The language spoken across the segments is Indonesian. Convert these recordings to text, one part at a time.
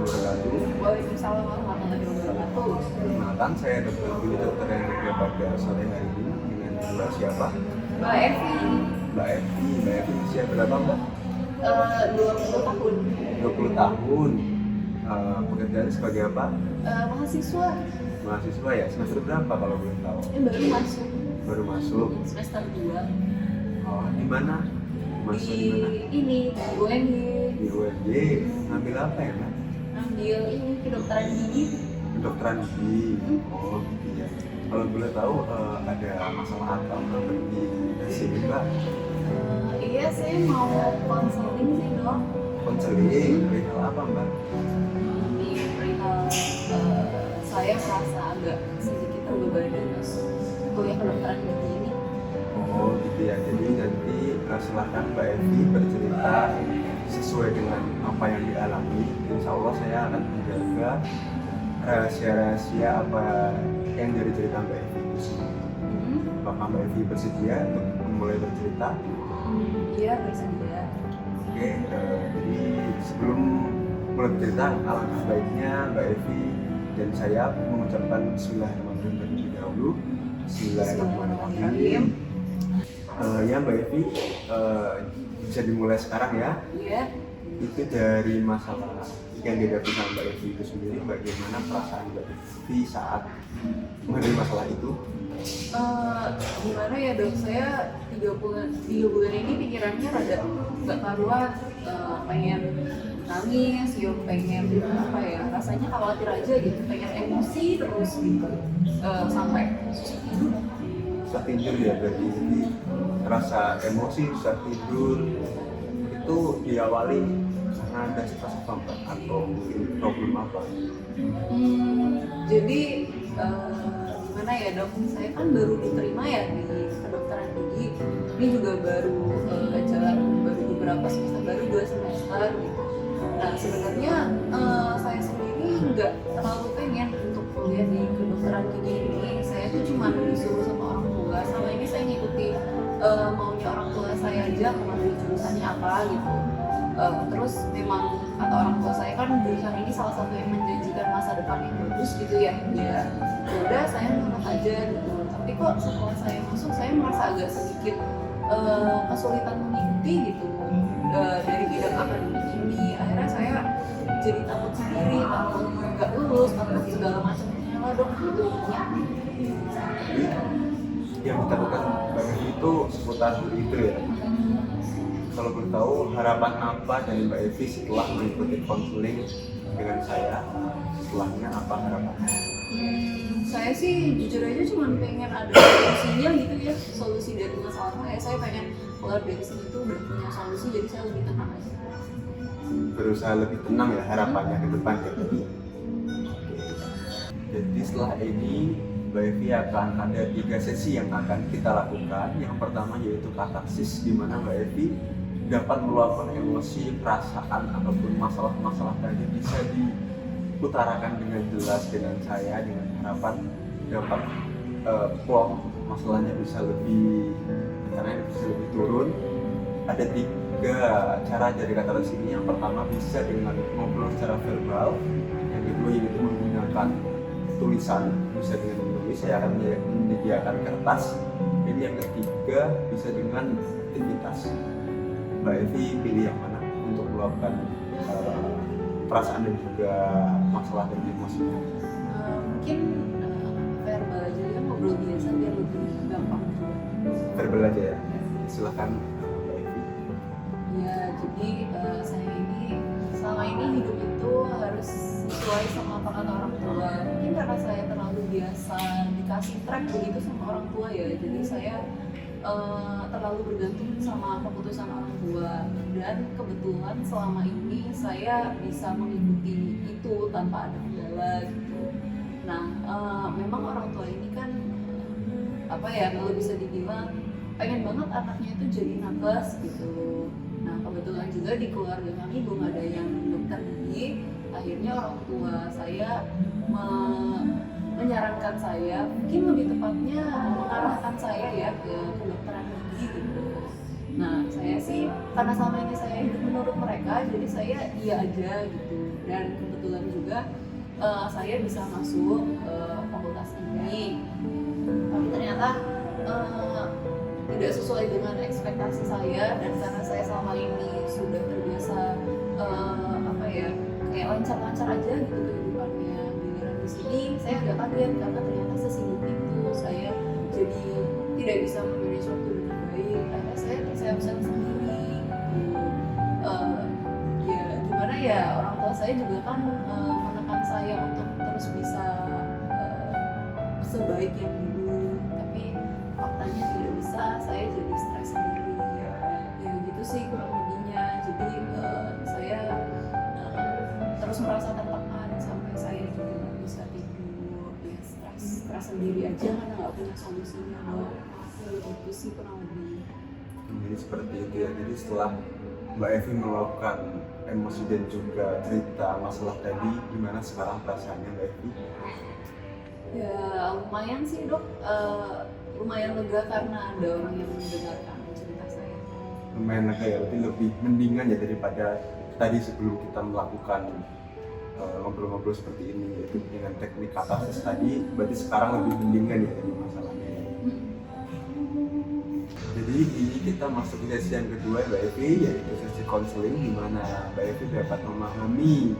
wabarakatuh. Waalaikumsalam warahmatullahi wabarakatuh. Perkenalkan, saya Dr. Billy, dokter yang pada sore hari ini dengan Mbak siapa? Mbak Evi, Mbak Evi. Mbak Evi usia berapa, Mbak? 20 tahun. 20 tahun. Pekerjaan sebagai apa? Mahasiswa. Mahasiswa ya? Semester berapa kalau boleh tahu? Baru masuk Baru masuk. semester 2 Oh, di mana? Masuk di mana? ini di UNY. Di UNJ. Ngambil apa ya, Mbak? Ambil ini kedokteran gigi. Kedokteran gigi. Oh, iya. Kalau boleh tahu ada masalah apa Mbak di sini, Mbak? Iya, saya mau konseling sih dok. Konseling, perihal apa, Mbak? Di perihal saya merasa agak sedikit terbebani mas kuliah kedokteran gigi ini. Oh, gitu ya. Jadi nanti silahkan Mbak Evi bercerita sesuai dengan apa yang dialami. Insya Allah saya akan menjaga rahasia-rahasia apa yang dari cerita Mbak Evi itu semua. Apakah Mbak Evi bersedia untuk mulai bercerita? Iya, bersedia. Oke, jadi sebelum mulai bercerita, alangkah baiknya Mbak Evi dan saya mengucapkan Bismillahirrahmanirrahim terlebih dahulu. Bismillahirrahmanirrahim. Ya Mbak Evi, bisa dimulai sekarang ya. Iya. Itu dari masalah yang dihadapi sama Mbak Evi itu sendiri, bagaimana perasaan Mbak Evi saat menghadapi masalah itu? Gimana ya dok, saya 3 bulan ini pikirannya rada gak karuan, pengen nangis, pengen apa ya, rasanya khawatir aja gitu, pengen emosi terus gitu, sampai susah tidur. Susah tidur ya berarti, jadi rasa emosi, susah tidur itu diawali karena ada stres apa Mbak? Atau mungkin problem apa? Jadi gimana ya dok, saya kan baru diterima ya di kedokteran gigi. Ini juga baru jalan baru beberapa semester, baru 2 semester gitu. Nah sebenarnya saya sendiri nggak terlalu pengen untuk kuliah di kedokteran gigi ini. Saya tuh cuma disuruh sama orang tua. Selama ini saya ngikuti maunya orang tua saya aja, mau jurusannya apa gitu. Terus memang kata orang tua saya kan jurusan ini salah satu yang menjanjikan masa depan yang bagus gitu ya. Ya udah saya nurut aja gitu. Tapi kok setelah saya masuk saya merasa agak sedikit kesulitan mengikuti gitu dari bidang akademik ini. Akhirnya saya jadi takut sendiri, takut nggak lulus, takut segala macamnya lah dok gitu. Jadi yang ditakutkan Mbak Evi itu seputar itu ya. Kalau boleh tahu harapan apa dari Mbak Evi setelah mengikuti konseling dengan saya? Setelahnya apa harapannya? Saya sih jujur aja cuma pengen ada solusinya gitu ya, solusi dari masalah saya pengen keluar dari sini tuh udah punya solusi, jadi saya lebih tenang aja. Berusaha lebih tenang ya harapannya ke depan ya. Jadi setelah ini Mbak Evi akan ada 3 sesi yang akan kita lakukan. Yang pertama yaitu katarsis, di mana Mbak Evi dapat meluapkan emosi, perasaan ataupun masalah-masalah tadi bisa diutarakan dengan jelas dengan saya, dengan harapan dapat plong masalahnya bisa lebih turun. Ada 3 cara dari katarsis ini. Yang pertama bisa dengan ngobrol secara verbal, yang kedua yaitu menggunakan tulisan, bisa dengan menulis, saya akan menyediakan kertas, dan yang ketiga bisa dengan aktivitas. Mbak Evi pilih yang mana untuk meluapkan perasaan dan juga masalah dan emosinya? Mungkin verbal aja ya, ngobrol biasa biar lebih gampang. Verbal aja ya, silahkan Mbak Evi. Ya jadi saya ini selama ini hidup itu harus sesuai sama apa kata orang tua. Mungkin karena saya terlalu biasa dikasih track begitu sama orang tua ya, jadi saya terlalu bergantung sama keputusan orang tua, dan kebetulan selama ini saya bisa mengikuti itu tanpa ada kendala gitu. Nah memang orang tua ini kan apa ya, kalau bisa dibilang pengen banget anaknya itu jadi nakes gitu. Nah kebetulan juga di keluarga kami belum ada yang dokter gigi. Akhirnya orang tua saya menyarankan saya, mungkin lebih tepatnya mengarahkan saya ya ke kedokteran gigi gitu. Nah saya sih karena selama ini saya hidup menurut mereka, jadi saya iya aja gitu. Dan kebetulan juga saya bisa masuk fakultas ini, tapi ternyata tidak sesuai dengan ekspektasi saya. Dan karena saya selama ini sudah terbiasa apa ya, kayak lancar-lancar aja gitu kehidupannya, giliran di sini saya agak kaget karena ternyata sesibuk itu saya jadi tidak bisa memanage waktu dengan baik. Akhirnya saya persiapkan sendiri gitu. Ya gimana ya, orang tua saya juga kan menekan saya untuk terus bisa sebaik yang dulu, tapi faktanya tidak bisa. Saya jadi stres sendiri ya gitu sih kurang lebihnya. Jadi saya terus merasa tertekan sampai saya juga nggak bisa tidur, ya stres sendiri aja karena nggak punya solusinya. Itu sih kurang lebih. Jadi seperti itu ya. Jadi setelah Mbak Evi meluapkan emosi dan juga cerita masalah tadi, gimana sekarang perasaannya Mbak Evi? Ya lumayan sih dok, lumayan lega karena ada orang yang mendengarkan cerita saya. Lumayan lega ya, berarti lebih mendingan ya daripada tadi sebelum kita melakukan ngobrol-ngobrol seperti ini, yaitu dengan teknik katarsis tadi. Berarti sekarang lebih mendingan ya dari masalahnya. Jadi ini kita masuk ke sesi yang kedua Mbak Evi, yaitu sesi konseling, di mana Mbak Evi dapat memahami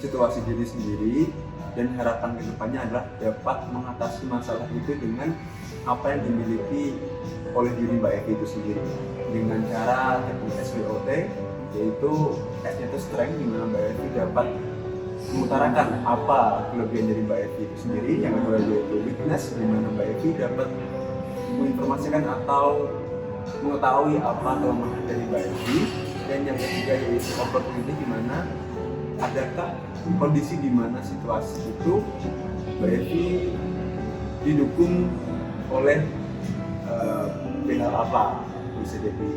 situasi diri sendiri dan harapan kedepannya adalah dapat mengatasi masalah itu dengan apa yang dimiliki oleh diri Mbak Evi itu sendiri dengan cara teknik SWOT, yaitu S-nya itu strength, di mana Mbak Evi dapat mengutarakan apa kelebihan dari Mbak Evi itu sendiri. Yang kedua yaitu weakness, di mana Mbak Evi dapat menginformasikan atau mengetahui apa kelemahan dari Mbak Evi. Dan yang ketiga yaitu opportunity, di mana adakah kondisi di mana situasi itu Mbak Evi didukung oleh pihak apa, bisa jadi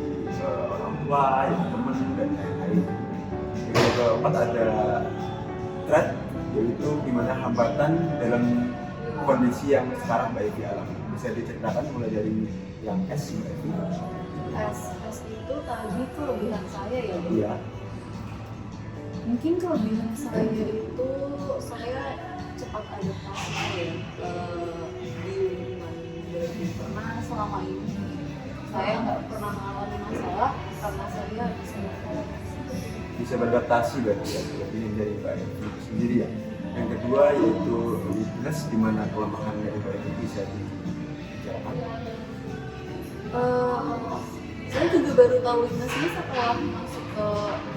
orang tua, ya, teman dan lain-lain. Yang keempat ada threat, yaitu di mana hambatan dalam kondisi yang sekarang Mbak Evi alami. Bisa diceritakan mulai dari yang S Mbak Evi? S itu tadi kelebihan saya ya Bu? Iya. Mungkin kelebihan saya itu saya cepat adaptasi ya di lingkungan baru, karena selama ini saya nggak pernah mengalami masalah karena saya Bisa beradaptasi berarti ya, kelebihan dari Mbak Evi itu sendiri ya. Yang kedua yaitu weakness, di mana kelemahan dari Mbak Evi bisa dibicarakan. Saya juga baru tahu weakness-nya setelah masuk ke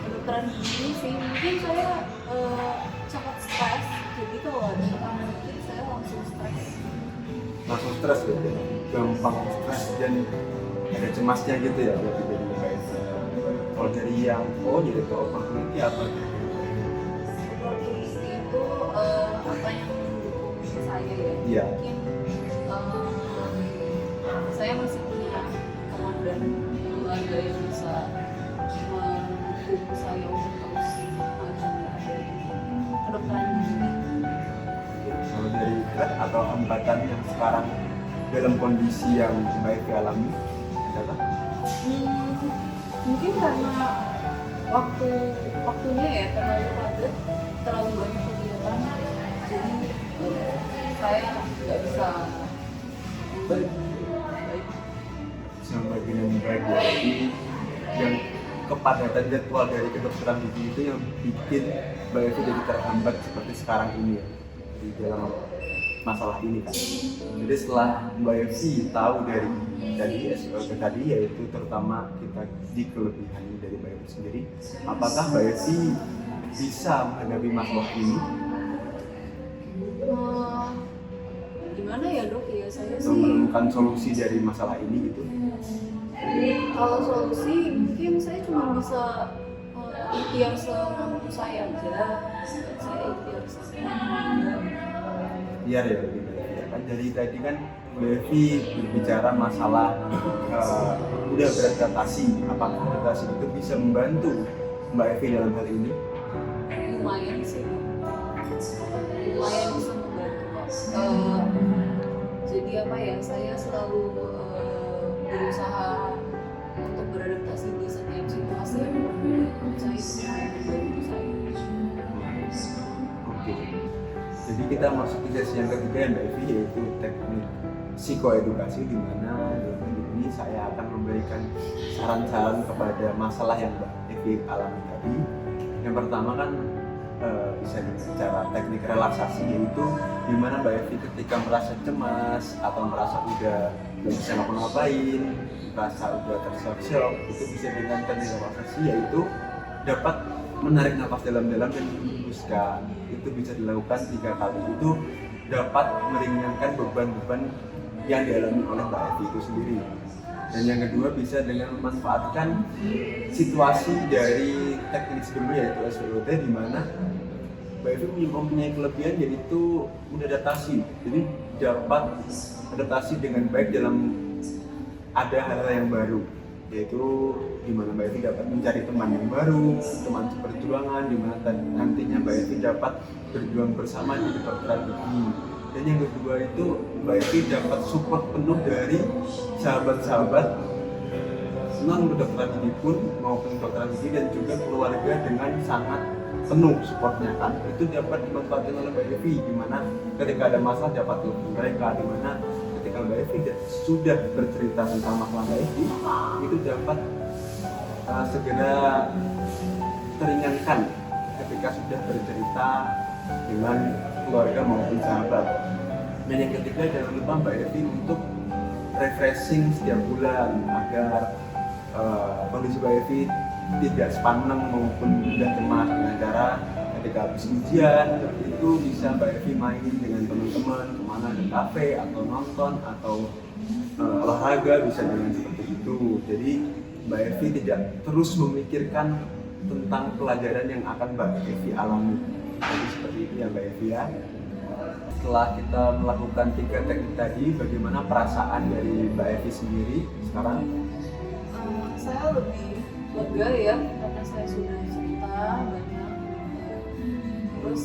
kedokteran gigi sih. Mungkin saya cepat stres, jadi kalau ada tekanan dikit saya langsung stres. Langsung stres gitu ya, gampang stres dan ada cemasnya gitu ya berarti dari Mbak Evi. Kalau dari yang jadi ke opportunity apa? Opportunity itu apa yang mendukung saya ya? Iya. Mungkin saya masih punya teman dan keluarga yang bisa mendukung saya untuk terus maju dari kedokteran gigi. Kalau dari threat atau hambatan yang sekarang dalam kondisi yang Mbak Evi alami, adakah? Mungkin karena waktunya ya terlalu padat, terlalu banyak kegiatan, jadi saya nggak bisa baik. Yang bagian yang baik dari yang kepadatan jadwal dari kedokteran gigi itu yang bikin Mbak Evi jadi terhambat seperti sekarang ini ya, di dalam masalah ini kan. Jadi setelah Mbak Evi tahu dari SWOT tadi, yaitu terutama kita di kelebihan dari Mbak Evi sendiri, apakah Mbak Evi bisa menghadapi masalah ini? Gimana ya dok ya, saya Atau sih menemukan solusi dari masalah ini gitu? kalau solusi mungkin saya cuma bisa ikhtiar semampu saya aja. Saya ikhtiar semampu. Biar ya lebih baik ya kan. Dari tadi kan Mbak Evi berbicara masalah udah beradaptasi. Apakah adaptasi itu bisa membantu Mbak Evi dalam hal ini? Lumayan sih, lumayan bisa membantu kok. Jadi apa ya, saya selalu berusaha untuk beradaptasi di setiap situasi kita masuk ke sesi yang ketiga ya Mbak Evi, yaitu teknik psikoedukasi, di mana dalam teknik ini saya akan memberikan saran-saran kepada masalah yang Mbak Evi alami tadi. Yang pertama kan bisa dengan cara teknik relaksasi, yaitu di mana Mbak Evi ketika merasa cemas atau merasa udah nggak bisa ngapa-ngapain, merasa udah tersyok-syok, itu bisa dengan teknik relaksasi, yaitu dapat menarik nafas dalam-dalam dan menghembuskan. Itu bisa dilakukan 3 kali. Itu dapat meringankan beban-beban yang dialami oleh Mbak Evi itu sendiri. Dan yang kedua bisa dengan memanfaatkan situasi dari teknik sebelumnya, yaitu SWOT, di mana Mbak Evi mempunyai kelebihan yaitu mengadaptasi. Jadi dapat adaptasi dengan baik dalam ada hal-hal yang baru, yaitu di mana Mbak Evi dapat mencari teman yang baru, teman seperjuangan, di mana nantinya Mbak Evi dapat berjuang bersama di kedokteran gigi. Dan yang kedua itu Mbak Evi dapat support penuh dari sahabat-sahabat non kedokteran gigi pun maupun kedokteran gigi, dan juga keluarga dengan sangat penuh supportnya kan. Itu dapat dimanfaatkan oleh Mbak Evi, di mana ketika ada masalah dapat telepon mereka, di mana ketika Mbak Evi sudah bercerita tentang masalah Mbak Evi, itu dapat segera teringankan ketika sudah bercerita dengan keluarga maupun sahabat. Dan yang ketiga, jangan lupa Mbak Evi untuk refreshing setiap bulan agar kondisi Mbak Evi tidak sepaneng maupun mudah cemas, dengan cara ketika habis ujian itu bisa Mbak Evi main dengan teman-teman kemana, ke kafe atau nonton atau olahraga, bisa dengan seperti itu. Jadi Mbak Evi tidak terus memikirkan tentang pelajaran yang akan Mbak Evi alami. Jadi seperti itu ya Mbak Evi ya. Setelah kita melakukan 3 teknik tadi, bagaimana perasaan dari Mbak Evi sendiri sekarang? Saya lebih lega ya, karena saya sudah cerita banyak, terus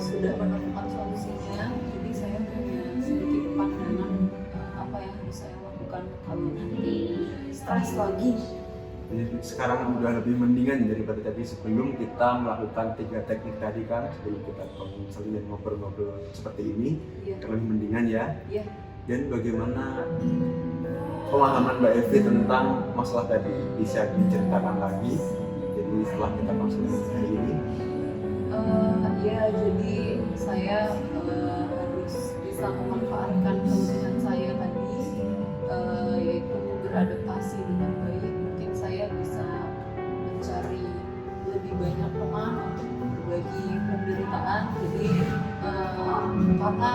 sudah menemukan solusinya. Jadi saya punya sedikit pandangan apa yang harus saya lakukan kalau nanti stres lagi. Jadi sekarang udah lebih mendingan daripada tadi sebelum kita melakukan 3 teknik tadi kan, sebelum kita konseling dan ngobrol-ngobrol seperti ini. Iya. Lebih mendingan ya. Iya. Dan bagaimana pemahaman Mbak Evi tentang masalah tadi, bisa diceritakan lagi jadi setelah kita konseling hari ini? Ya, jadi saya harus bisa memanfaatkan kelebihan saya tadi, yaitu beradaptasi dengan baik. Mungkin saya bisa mencari lebih banyak teman untuk berbagi penderitaan. Jadi karena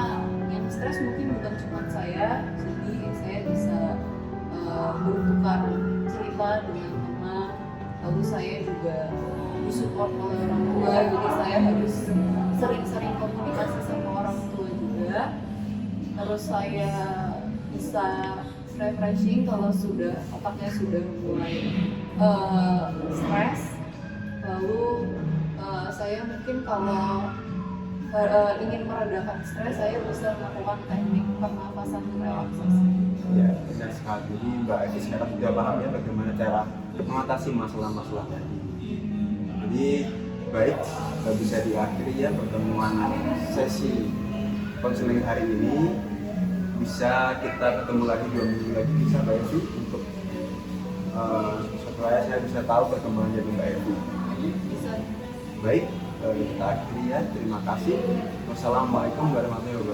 yang stres mungkin bukan cuma saya, jadi saya bisa bertukar cerita dengan teman. Lalu saya juga disupport oleh orang tua, jadi saya harus sering-sering komunikasi sama orang tua juga. Terus saya bisa refreshing kalau sudah otaknya sudah mulai stres. Lalu saya mungkin kalau ingin meredakan stres, saya bisa melakukan teknik pernafasan relaksasi. Ya, benar sekali. Jadi Mbak Evi sekarang sudah paham ya bagaimana cara mengatasi masalah-masalah tadi. Jadi baik, bisa diakhiri ya pertemuan sesi konseling hari ini. Bisa kita ketemu lagi 2 minggu lagi, bisa Mbak Evi, untuk supaya saya bisa tahu perkembangan dari Mbak Evi. Bisa. Baik, kita akhiri ya. Terima kasih. Wassalamualaikum warahmatullahi wabarakatuh.